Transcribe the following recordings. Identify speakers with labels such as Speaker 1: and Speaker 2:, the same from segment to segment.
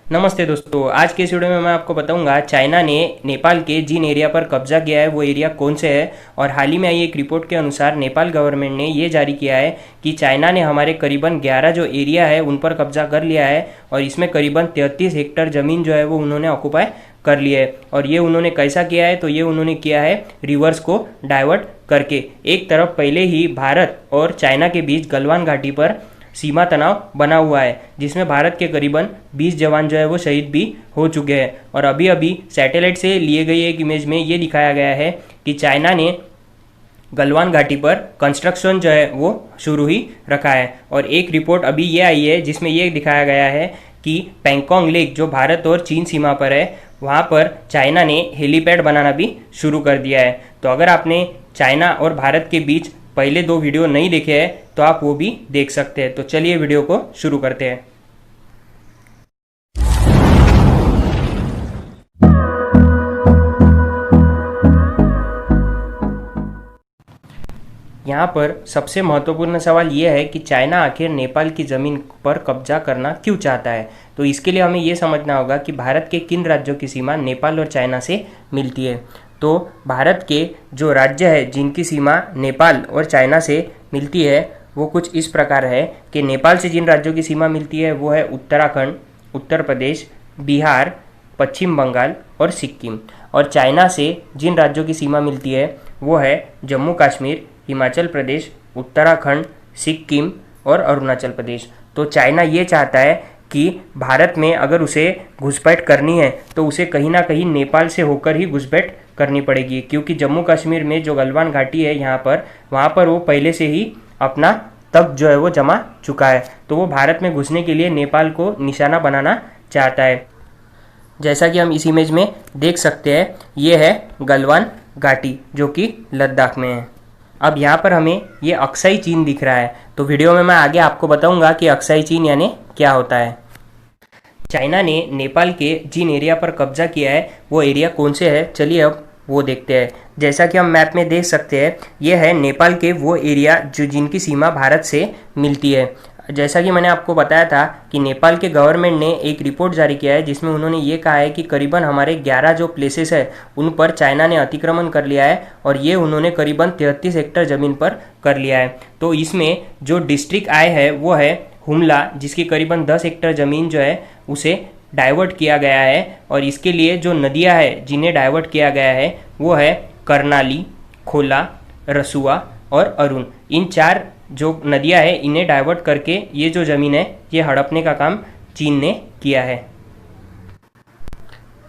Speaker 1: नमस्ते दोस्तों, आज के इस वीडियो में मैं आपको बताऊंगा चाइना ने नेपाल के जिन एरिया पर कब्जा किया है वो एरिया कौन से है। और हाल ही में आई एक रिपोर्ट के अनुसार नेपाल गवर्नमेंट ने ये जारी किया है कि चाइना ने हमारे करीबन 11 जो एरिया है उन पर कब्जा कर लिया है और इसमें करीबन 33 हेक्टेयर ज़मीन जो है वो उन्होंने ऑक्यूपाई कर लिया है। और ये उन्होंने कैसा किया है, तो ये उन्होंने किया है रिवर्स को डाइवर्ट करके। एक तरफ पहले ही भारत और चाइना के बीच गलवान घाटी पर सीमा तनाव बना हुआ है, जिसमें भारत के करीबन 20 जवान जो है वो शहीद भी हो चुके हैं। और अभी अभी सैटेलाइट से लिए गई एक इमेज में ये दिखाया गया है कि चाइना ने गलवान घाटी पर कंस्ट्रक्शन जो है वो शुरू ही रखा है। और एक रिपोर्ट अभी ये आई है जिसमें ये दिखाया गया है कि पैंगोंग लेक जो भारत और चीन सीमा पर है वहाँ पर चाइना ने हेलीपैड बनाना भी शुरू कर दिया है। तो अगर आपने चाइना और भारत के बीच पहले 2 वीडियो नहीं देखे हैं तो आप वो भी देख सकते हैं। तो चलिए वीडियो को शुरू करते हैं। यहाँ पर सबसे महत्वपूर्ण सवाल ये है कि चाइना आखिर नेपाल की ज़मीन पर कब्जा करना क्यों चाहता है। तो इसके लिए हमें ये समझना होगा कि भारत के किन राज्यों की सीमा नेपाल और चाइना से मिलती है। तो भारत के जो राज्य है जिनकी सीमा नेपाल और चाइना से मिलती है वो कुछ इस प्रकार है कि नेपाल से जिन राज्यों की सीमा मिलती है वो है उत्तराखंड, उत्तर प्रदेश, बिहार, पश्चिम बंगाल और सिक्किम। और चाइना से जिन राज्यों की सीमा मिलती है वो है जम्मू कश्मीर, हिमाचल प्रदेश, उत्तराखंड, सिक्किम और अरुणाचल प्रदेश। तो चाइना ये चाहता है कि भारत में अगर उसे घुसपैठ करनी है तो उसे कहीं ना कहीं नेपाल से होकर ही घुसपैठ करनी पड़ेगी, क्योंकि जम्मू कश्मीर में जो गलवान घाटी है वहाँ पर वो पहले से ही अपना तख्त जो है वो जमा चुका है। तो वो भारत में घुसने के लिए नेपाल को निशाना बनाना चाहता है। जैसा कि हम इस इमेज में देख सकते हैं, ये है गलवान घाटी जो कि लद्दाख में है। अब यहाँ पर हमें ये अक्साई चीन दिख रहा है। तो वीडियो में मैं आगे आपको बताऊंगा कि अक्साई चीन यानी क्या होता है। चाइना ने नेपाल के जिन एरिया पर कब्जा किया है वो एरिया कौन से है, चलिए अब वो देखते हैं। जैसा कि हम मैप में देख सकते हैं, ये है नेपाल के वो एरिया जो जिनकी सीमा भारत से मिलती है। जैसा कि मैंने आपको बताया था कि नेपाल के गवर्नमेंट ने एक रिपोर्ट जारी किया है जिसमें उन्होंने ये कहा है कि करीबन हमारे 11 जो प्लेसेस है उन पर चाइना ने अतिक्रमण कर लिया है और ये उन्होंने करीबन 33 हेक्टेयर ज़मीन पर कर लिया है। तो इसमें जो डिस्ट्रिक्ट आए है वो है हुमला, जिसकी करीबन 10 हेक्टेयर ज़मीन जो है उसे डाइवर्ट किया गया है। और इसके लिए जो नदियाँ हैं जिन्हें डाइवर्ट किया गया है वो है करनाली, खोला, रसुआ और अरुण। इन 4 जो नदियां हैं इन्हें डाइवर्ट करके ये जो ज़मीन है ये हड़पने का काम चीन ने किया है।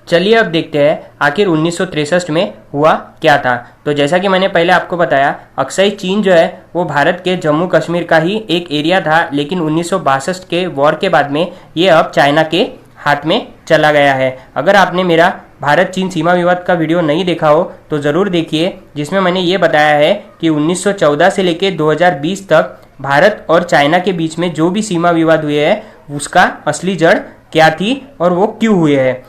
Speaker 1: चलिए अब देखते हैं आखिर 1963 में हुआ क्या था। तो जैसा कि मैंने पहले आपको बताया, अक्साई चीन जो है वो भारत के जम्मू कश्मीर का ही एक एरिया था, लेकिन 1962 के वॉर के बाद में ये अब चाइना के हाथ में चला गया है। अगर आपने मेरा भारत चीन सीमा विवाद का वीडियो नहीं देखा हो तो ज़रूर देखिए, जिसमें मैंने ये बताया है कि 1914 से लेकर 2020 तक भारत और चाइना के बीच में जो भी सीमा विवाद हुए हैं उसका असली जड़ क्या थी और वो क्यों हुए हैं।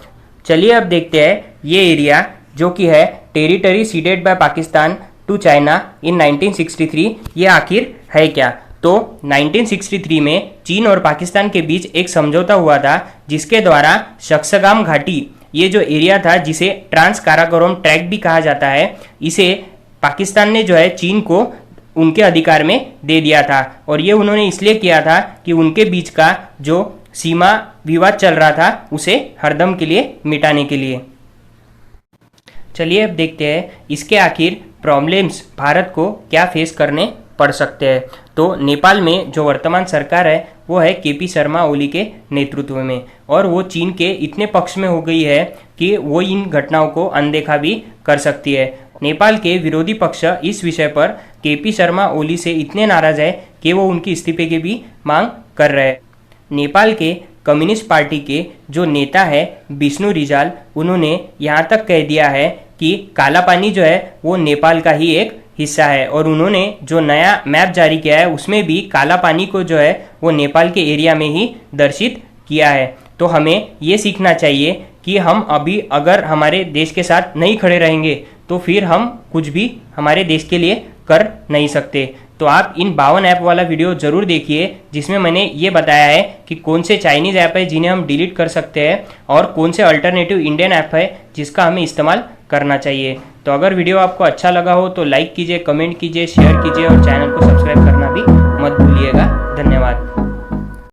Speaker 1: चलिए अब देखते हैं ये एरिया जो कि है territory ceded by Pakistan to China in 1963, ये आखिर है क्या। तो 1963 में चीन और पाकिस्तान के बीच एक समझौता हुआ था जिसके द्वारा शक्सगाम घाटी, ये जो एरिया था जिसे ट्रांस काराकोरम ट्रैक्ट भी कहा जाता है, इसे पाकिस्तान ने जो है चीन को उनके अधिकार में दे दिया था। और ये उन्होंने इसलिए किया था कि उनके बीच का जो सीमा विवाद चल रहा था उसे हरदम के लिए मिटाने के लिए। चलिए अब देखते हैं इसके आखिर प्रॉब्लम्स भारत को क्या फेस करने पड़ सकते हैं। तो नेपाल में जो वर्तमान सरकार है वो है केपी शर्मा ओली के नेतृत्व में, और वो चीन के इतने पक्ष में हो गई है कि वो इन घटनाओं को अनदेखा भी कर सकती है। नेपाल के विरोधी पक्ष इस विषय पर केपी शर्मा ओली से इतने नाराज है कि वो उनकी इस्तीफे की भी मांग कर रहे हैं। नेपाल के कम्युनिस्ट पार्टी के जो नेता है विष्णु रिजाल, उन्होंने यहाँ तक कह दिया है कि काला पानी जो है वो नेपाल का ही एक हिस्सा है। और उन्होंने जो नया मैप जारी किया है उसमें भी काला पानी को जो है वो नेपाल के एरिया में ही दर्शित किया है। तो हमें ये सीखना चाहिए कि हम अभी अगर हमारे देश के साथ नहीं खड़े रहेंगे तो फिर हम कुछ भी हमारे देश के लिए कर नहीं सकते, तो आप इन 52 ऐप वाला वीडियो ज़रूर देखिए, जिसमें मैंने ये बताया है कि कौन से चाइनीज़ ऐप है जिन्हें हम डिलीट कर सकते हैं और कौन से अल्टरनेटिव इंडियन ऐप है जिसका हमें इस्तेमाल करना चाहिए। तो अगर वीडियो आपको अच्छा लगा हो तो लाइक कीजिए, कमेंट कीजिए, शेयर कीजिए और चैनल को सब्सक्राइब करना भी मत भूलिएगा।